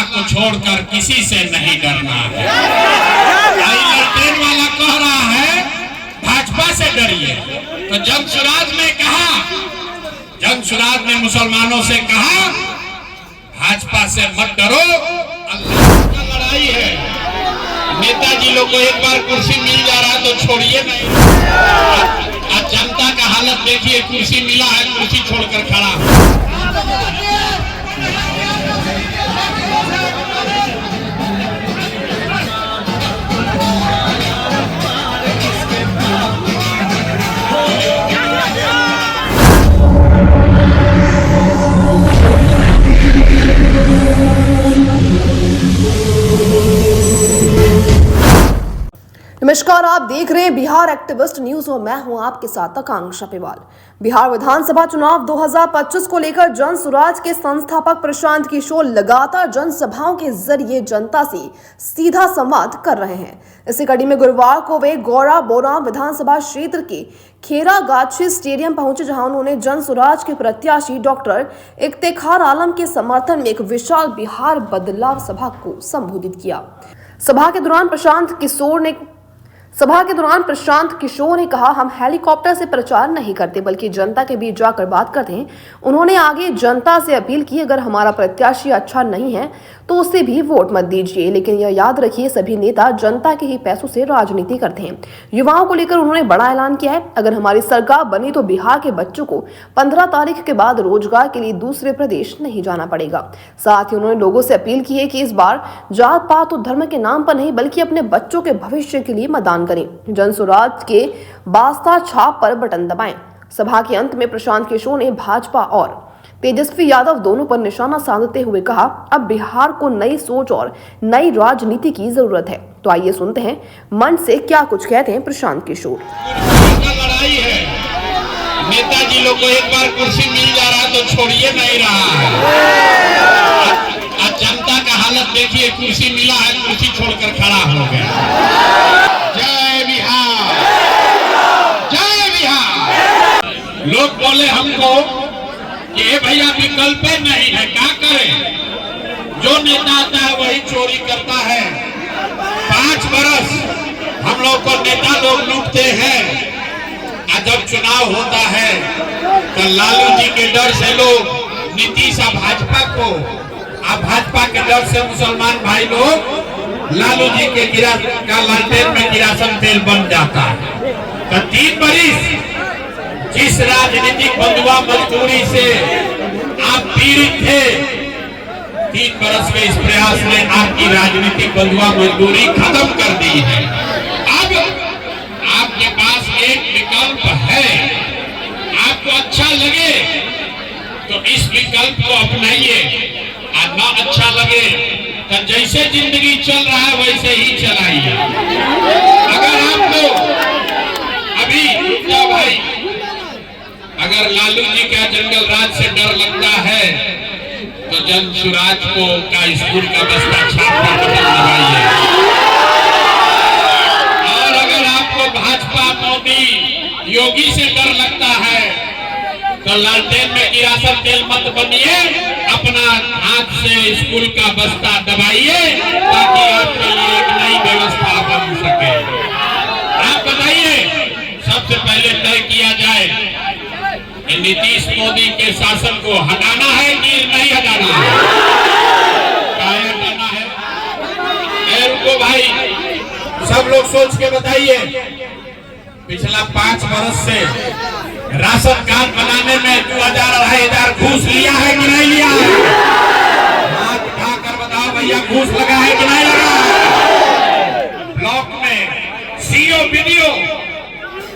को छोड़कर किसी से नहीं डरना है। लालटेन वाला कह रहा है भाजपा से डरिए, तो जंगसुराज ने कहा, जंगसुराज ने मुसलमानों से कहा भाजपा से मत डरो, अल्लाह का लड़ाई है। नेताजी लोग को एक बार कुर्सी मिल जा रहा तो छोड़िए नहीं। आज जनता का हालत देखिए, कुर्सी मिला है, कुर्सी छोड़कर खड़ा। नमस्कार, आप देख रहे हैं बिहार एक्टिविस्ट न्यूज और मैं हूं आपके साथ आकांक्षा पेवाल। बिहार विधानसभा चुनाव 2025 को लेकर जन सुराज के संस्थापक प्रशांत किशोर लगातार जनसभाओं के जरिए जनता से सीधा संवाद कर रहे हैं। इसी कड़ी में गुरुवार को वे गौरा बोराम विधानसभा क्षेत्र के खेरागाछी स्टेडियम पहुंचे, जहां उन्होंने जन सुराज के प्रत्याशी डॉक्टर इफ्तेखार आलम के समर्थन में एक विशाल बिहार बदलाव सभा को संबोधित किया। सभा के दौरान प्रशांत किशोर ने कहा, हम हेलीकॉप्टर से प्रचार नहीं करते बल्कि जनता के बीच जाकर बात करते हैं। उन्होंने आगे जनता से अपील की, अगर हमारा प्रत्याशी अच्छा नहीं है तो उसे भी वोट मत दीजिए, लेकिन यह याद रखिए सभी नेता जनता के ही पैसों से राजनीति करते हैं। युवाओं को लेकर उन्होंने बड़ा ऐलान किया है, अगर हमारी सरकार बनी तो बिहार के बच्चों को 15 तारीख के बाद रोजगार के लिए दूसरे प्रदेश नहीं जाना पड़ेगा। साथ ही उन्होंने लोगों से अपील की है कि इस बार जात पात और धर्म के नाम पर नहीं बल्कि अपने बच्चों के भविष्य के लिए मतदान करें। जन सुराज के बास्ता छाप पर बटन दबाएं। सभा के अंत में प्रशांत किशोर ने भाजपा और तेजस्वी यादव दोनों पर निशाना साधते हुए कहा, अब बिहार को नई सोच और नई राजनीति की जरूरत है। तो आइए सुनते हैं मंच से क्या कुछ कहते हैं प्रशांत किशोर। लड़ाई है, नेताजी लोग को एक बार कुर्सी मिल जा रहा तो छोड़िए नहीं रहा है। आज जनता का हालत देखिए, कुर्सी मिला है, कुर्सी छोड़कर खड़ा हो गया। जय बिहार, जय बिहार। लोग बोले हमको कि भैया विकल्प नहीं है, क्या करें, जो नेता आता है वही चोरी करता है। 5 बरस हम लोग को नेता लोग लूटते हैं, और जब चुनाव होता है तो लालू जी के डर से लोग नीतीश भाजपा को, और भाजपा के डर से मुसलमान भाई लोग लालू जी के लालटेन में किरासन तेल बन जाता है। तो 3 बरिस जिस राजनीतिक बंधुआ मजदूरी से आप पीड़ित थे, 3 बरस के इस प्रयास ने आपकी राजनीतिक बंधुआ मजदूरी खत्म कर दी है। अब आपके पास एक विकल्प है, आपको अच्छा लगे तो इस विकल्प को अपनाइए, और ना अच्छा लगे तो जैसे जिंदगी चल रहा है वैसे ही चलाइए। अगर आपको अभी क्या भाई, अगर लालू जी का जंगल राज से डर लगता है तो जन सुराज को का स्कूल का बस्ता छाप पर बटन दबाइए। और अगर आपको भाजपा मोदी योगी से डर लगता है तो लालटेन में किरासन तेल मत बनिए, अपना हाथ से स्कूल का बस्ता दबाइए ताकि आपके लिए एक नई व्यवस्था बन सके। आप बताइए, सबसे पहले तय किया जाए नीतीश मोदी के शासन को हटाना है कि नहीं हटाना है? क्या हटाना है? रुको भाई, सब लोग सोच के बताइए, पिछला 5 बरस से राशन कार्ड बनाने में 2000-2500 घूस लिया है कि नहीं लिया है? हाथ उठाकर बताओ भैया, घूस लगा है कि नहीं लगा है? ब्लॉक में सीओ वीडियो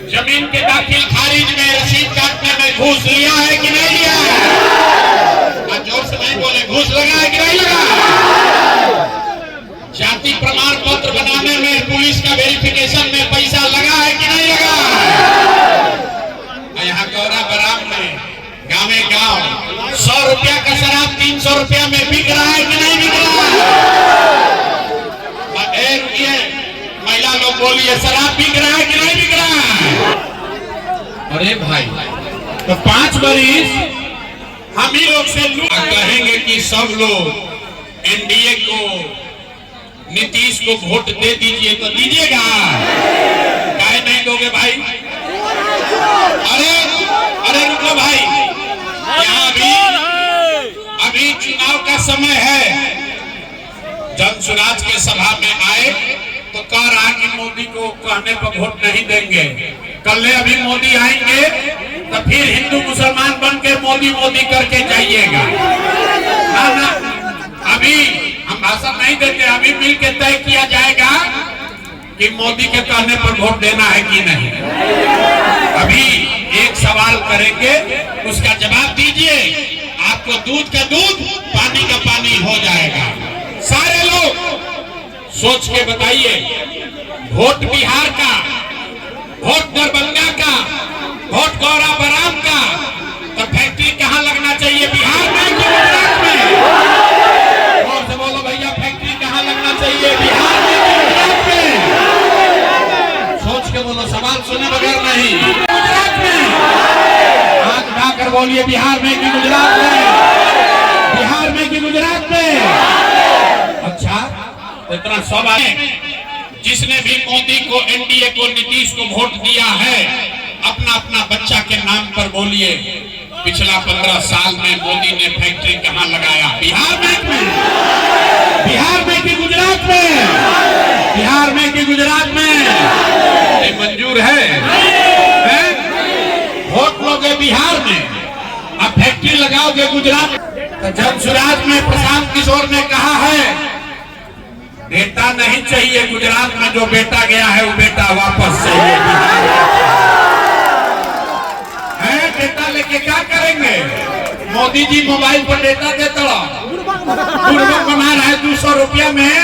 जमीन के दाखिल खारिज में रसीद काटने में घूस लिया है कि नहीं लिया है? जोर से नहीं बोले, घूस लगा है कि नहीं लगा? जाति प्रमाण पत्र बनाने में पुलिस का वेरिफिकेशन में पैसा लगा है कि नहीं लगा? यहाँ गौरा बराम में गाँव गाँव 100 रुपया का शराब 300 रुपया में बिक रहा है कि नहीं बिक रहा है? महिला लोग बोलिए, शराब बिक रहा है कि नहीं बिक रहा है? अरे भाई, तो 5 बरिस हम ही लोग से कहेंगे कि सब लोग एनडीए को, नीतीश को वोट दे दीजिए तो दीजिएगा? काहे नहीं दोगे भाई? अरे रुको भाई, यहाँ अभी चुनाव का समय है। जन सुराज के सभा में आए तो कह रहा कि मोदी को कहने पर वोट नहीं देंगे। कल अभी मोदी आएंगे तो फिर हिंदू मुसलमान बन के मोदी मोदी करके जाइएगा। ना, अभी हम भाषण नहीं देते, अभी मिल के तय किया जाएगा कि मोदी के कहने पर वोट देना है कि नहीं। अभी एक सवाल करेंगे, उसका जवाब दीजिए, आपको दूध का दूध, पानी का पानी हो जाएगा। सारे लोग सोच के बताइए, वोट बिहार का, वोट दरभंगा का, वोट गौरा बराम का, तो फैक्ट्री कहाँ लगना चाहिए? बिहार में कि गुजरात में? और से बोलो भैया, फैक्ट्री कहाँ लगना चाहिए? बिहार में कि गुजरात में? सोच के बोलो, सवाल सुने बगैर नहीं। गुजरात में? हाथ उठाकर बोलिए, बिहार में कि गुजरात में? बिहार में कि गुजरात में? अच्छा, इतना सब आए। जिसने भी मोदी को, एनडीए को, नीतीश को वोट दिया है, अपना अपना बच्चा के नाम पर बोलिए, पिछला 15 साल में मोदी ने फैक्ट्री कहाँ लगाया? बिहार में? बिहार में कि गुजरात में? बिहार में कि गुजरात में? ये मंजूर है? वोट लोगे बिहार में, अब फैक्ट्री लगाओगे गुजरात में? तो जन सुराज में प्रशांत किशोर ने कहा है, बेटा नहीं चाहिए गुजरात में, जो बेटा गया है वो बेटा वापस चाहिए। है डेटा लेके क्या करेंगे? मोदी जी मोबाइल पर डेटा देता बना रहा है 200 रुपया में।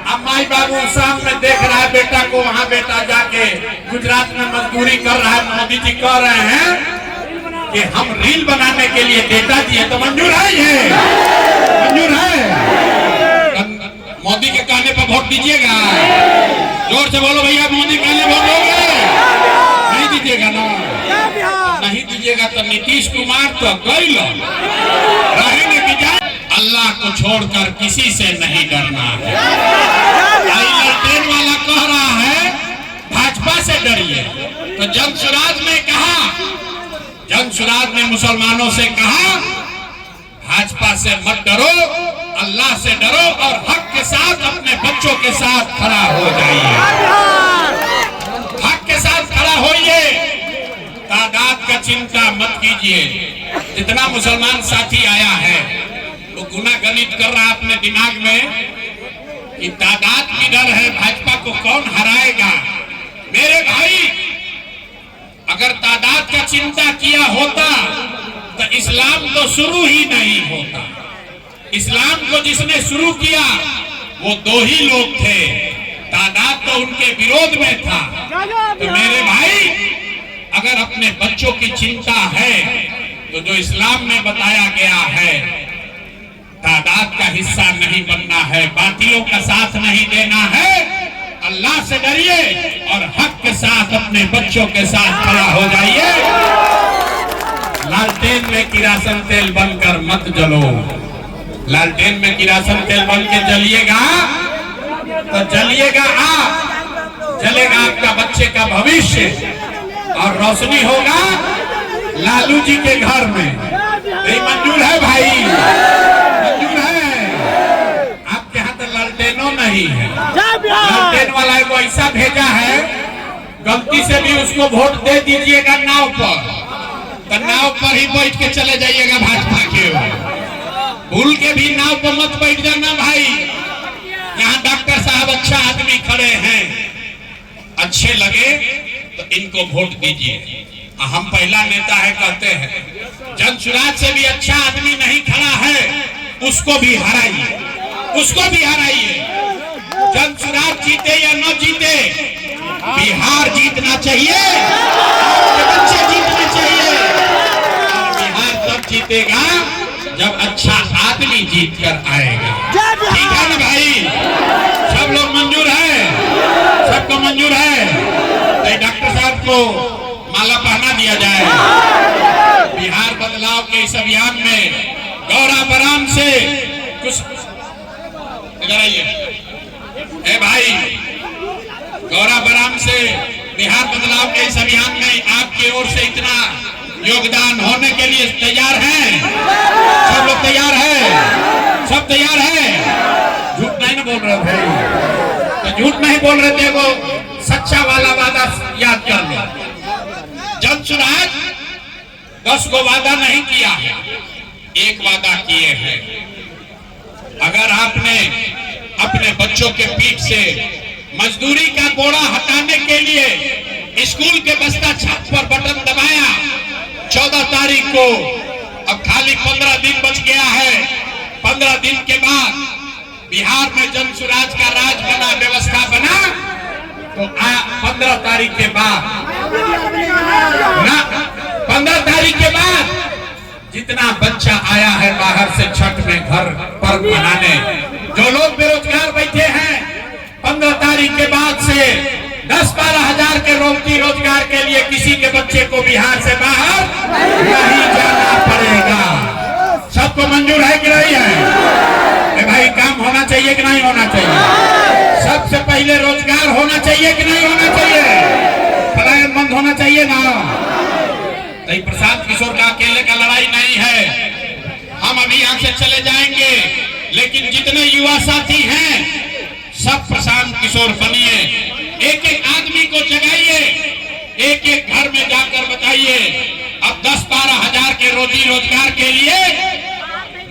अब माई बाबू सामने देख रहा है बेटा को, वहाँ बेटा जाके गुजरात में मजदूरी कर रहा है। मोदी जी कह रहे हैं कि हम रील बनाने के लिए डेटा दिए, तो मंजूर है? ये मंजूर है? मोदी के कहने पर वोट दीजिएगा? जोर से बोलो भैया, मोदी कहने वोट दोगे? नहीं दीजिएगा ना? नहीं दीजिएगा तो नीतीश कुमार तो गई रहेंगे कि जाए। अल्लाह को छोड़कर किसी से नहीं डरना है। ललटेन वाला कह रहा है भाजपा से डरिए, तो जन सुराज ने कहा, जन सुराज ने मुसलमानों से कहा, भाजपा से मत डरो, अल्लाह से डरो और हक के साथ अपने बच्चों के साथ खड़ा हो जाइए। हक के साथ खड़ा होइए, तादाद का चिंता मत कीजिए। जितना मुसलमान साथी आया है वो गुना गणित कर रहा अपने दिमाग में कि तादाद किधर है, भाजपा को कौन हराएगा। मेरे भाई, अगर तादाद का चिंता किया होता तो इस्लाम तो शुरू ही नहीं होता। इस्लाम को जिसने शुरू किया वो 2 ही लोग थे, तादाद तो उनके विरोध में था। तो मेरे भाई, अगर अपने बच्चों की चिंता है तो जो इस्लाम में बताया गया है, तादाद का हिस्सा नहीं बनना है, बातिलों का साथ नहीं देना है। अल्लाह से डरिए और हक के साथ अपने बच्चों के साथ खड़ा हो जाइए। लालटेन में किरासन तेल बनकर मत जलो। लालटेन में किरासन तेल बन के जलिएगा तो जलिएगा आप, जलेगा आपका बच्चे का भविष्य और रोशनी होगा लालू जी के घर में। नहीं मंजूर है भाई? मंजूर है? आपके यहाँ तो लालटेनों नहीं है। लालटेन वाला को ऐसा भेजा है, गलती से भी उसको वोट दे दीजिएगा नाव पर, तो नाव पर ही बैठ के चले जाइएगा भाजपा के। भूल के भी नाव पर मत बैठ जाना भाई। यहाँ डॉक्टर साहब अच्छा आदमी खड़े हैं, अच्छे लगे तो इनको वोट दीजिए। हम पहला नेता है कहते हैं, जन सुराज से भी अच्छा आदमी नहीं खड़ा है उसको भी हराइए, उसको भी हराइए। जन सुराज जीते या न जीते, बिहार जीतना चाहिए, बच्चे जीतने चाहिए। बिहार तब जीतेगा जब अच्छा आदमी जीत कर आएगा। ठीक है ना भाई? सब लोग मंजूर है? सबको मंजूर है? तो डॉक्टर साहब को माला पहना दिया जाए। बिहार बदलाव के इस अभियान में गौरा बराम से कुछ इधर आइए। ए भाई, गौरा बराम से बिहार बदलाव के इस अभियान में आपकी ओर से इतना योगदान होने के लिए तैयार हैं? सब लोग तैयार हैं? सब तैयार हैं? झूठ नहीं ना बोल रहे भाई, तो झूठ नहीं बोल रहे थे। वो सच्चा वाला वादा याद कर लो। जनसुराज 10 को वादा नहीं किया है, एक वादा किए हैं। अगर आपने अपने बच्चों के पीठ से मजदूरी का बोरा हटाने के लिए स्कूल के बस्ता छत पर बटन दबाया, 14 तारीख को, अब खाली 15 दिन बच गया है। 15 दिन के बाद बिहार में जनसुराज का राज बना, व्यवस्था बना, तो 15 तारीख के बाद ना, 15 तारीख के बाद जितना बच्चा आया है बाहर से छठ में घर पर्व मनाने, जो लोग बेरोजगार बैठे हैं, 15 तारीख के बाद से 10-12 हजार के रोजगार के लिए किसी के बच्चे को बिहार से बाहर नहीं जाना पड़ेगा। सबको मंजूर है कि नहीं है? भाई काम होना चाहिए कि नहीं होना चाहिए? सबसे पहले रोजगार होना चाहिए कि नहीं होना चाहिए? पलायन बंद होना चाहिए ना। तो प्रशांत किशोर का अकेले का लड़ाई नहीं है। हम अभी यहाँ से चले जाएंगे, लेकिन जितने युवा साथी हैं सब प्रशांत किशोर बनिए। एक एक आदमी को जगाइए, एक एक घर में जाकर बताइए। अब 10-12 हजार के रोजी रोजगार के लिए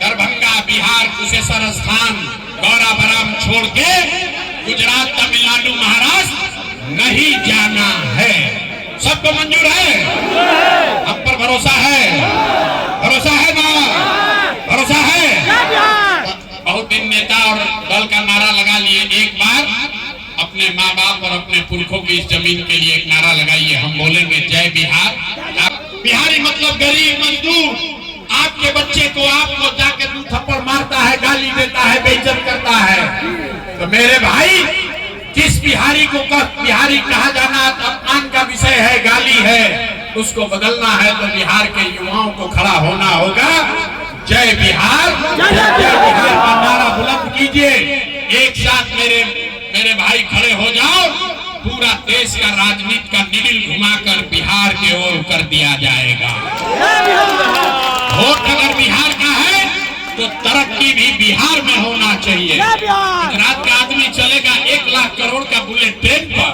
दरभंगा, बिहार, कुशेश्वर स्थान, गौरा बराम छोड़ के गुजरात, तमिलनाडु, महाराष्ट्र नहीं जाना है। सबको मंजूर है? हम पर भरोसा है? भरोसा है ना? भरोसा है? बहुत दिन नेता और दल का नारा लगा लिए। एक बार अपने माँ बाप और अपने पुरखों की इस जमीन के लिए एक नारा लगाइए। हम बोलेंगे जय बिहार। बिहारी मतलब गरीब मजदूर। आपके बच्चे को आपको जाके 2 थप्पड़ मारता है, गाली देता है, बेइज्जत करता है, तो मेरे भाई, जिस बिहारी को बिहारी कहा जाना अपमान का विषय है, गाली है, उसको बदलना है तो बिहार के युवाओं को खड़ा होना होगा। जय बिहार, जय बिहार का नारा बुलंद कीजिए। एक साथ मेरे भाई खड़े हो जाओ। पूरा देश का राजनीति का निडिल घुमाकर बिहार के ओर कर दिया जाएगा। वोट अगर बिहार का है तो तरक्की भी बिहार में होना चाहिए। गुजरात का आदमी चलेगा 1 लाख करोड़ का बुलेट ट्रेन पर,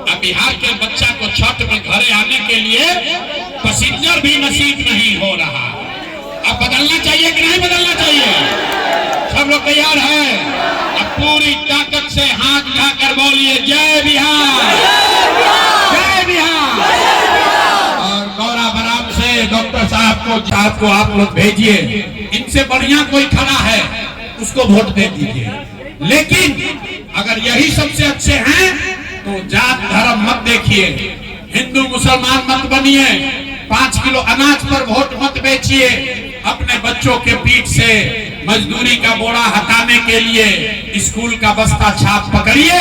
अब बिहार के बच्चा को छठ में घरे आने के लिए पैसेंजर भी नसीब नहीं हो रहा। अब बदलना चाहिए कि नहीं बदलना चाहिए? सब लोग तैयार है? अब पूरी ताकत से हाथ उठाकर बोलिए जय बिहार, जय बिहार। और गौरा बराम से डॉक्टर साहब को आप लोग भेजिए। इनसे बढ़िया कोई खड़ा है उसको वोट दे दीजिए। लेकिन अगर यही सबसे अच्छे हैं तो जात धर्म मत देखिए, हिंदू मुसलमान मत बनिए, 5 किलो अनाज पर वोट मत बेचिए। अपने बच्चों के पीठ से मजदूरी का बोरा हटाने के लिए स्कूल का बस्ता छाप पकड़िए।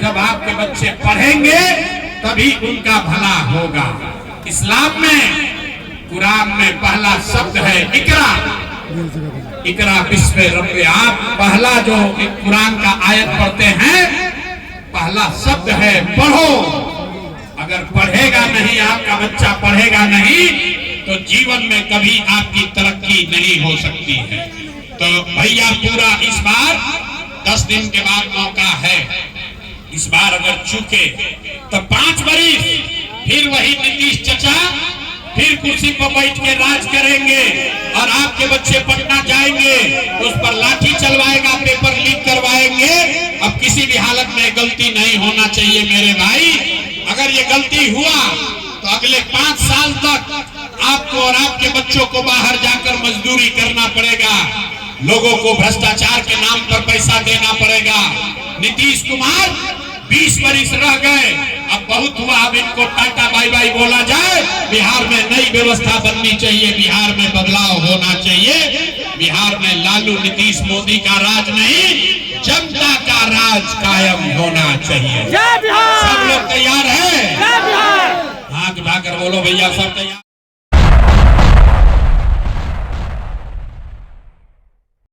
जब आपके बच्चे पढ़ेंगे तभी उनका भला होगा। इस्लाम में, कुरान में पहला शब्द है इकरा। इकरा बिस्म रब्बे। आप पहला जो कुरान का आयत पढ़ते हैं, पहला शब्द है पढ़ो। अगर पढ़ेगा नहीं, आपका बच्चा पढ़ेगा नहीं, तो जीवन में कभी आपकी तरक्की नहीं हो सकती है। तो भैया पूरा इस बार 10 दिन के बाद मौका है। इस बार अगर चूके तो 5 बरिस फिर वही नीतीश चचा फिर कुर्सी पर बैठ के राज करेंगे और आपके बच्चे पटना जाएंगे तो उस पर लाठी चलवाएगा, पेपर लीक करवाएंगे। अब किसी भी हालत में गलती नहीं होना चाहिए मेरे भाई। अगर ये गलती हुआ तो अगले 5 साल तक आपको और आपके बच्चों को बाहर जाकर मजदूरी करना पड़ेगा, लोगों को भ्रष्टाचार के नाम पर पैसा देना पड़ेगा। नीतीश कुमार 20 बरिस रह गए, अब बहुत हुआ, अब इनको टाटा बाय बाय बोला जाए। बिहार में नई व्यवस्था बननी चाहिए, बिहार में बदलाव होना चाहिए। बिहार में लालू नीतीश मोदी का राज नहीं, जनता का राज कायम होना चाहिए। सब लोग तैयार हैं? हाथ उठाकर बोलो भैया, सब तैयार।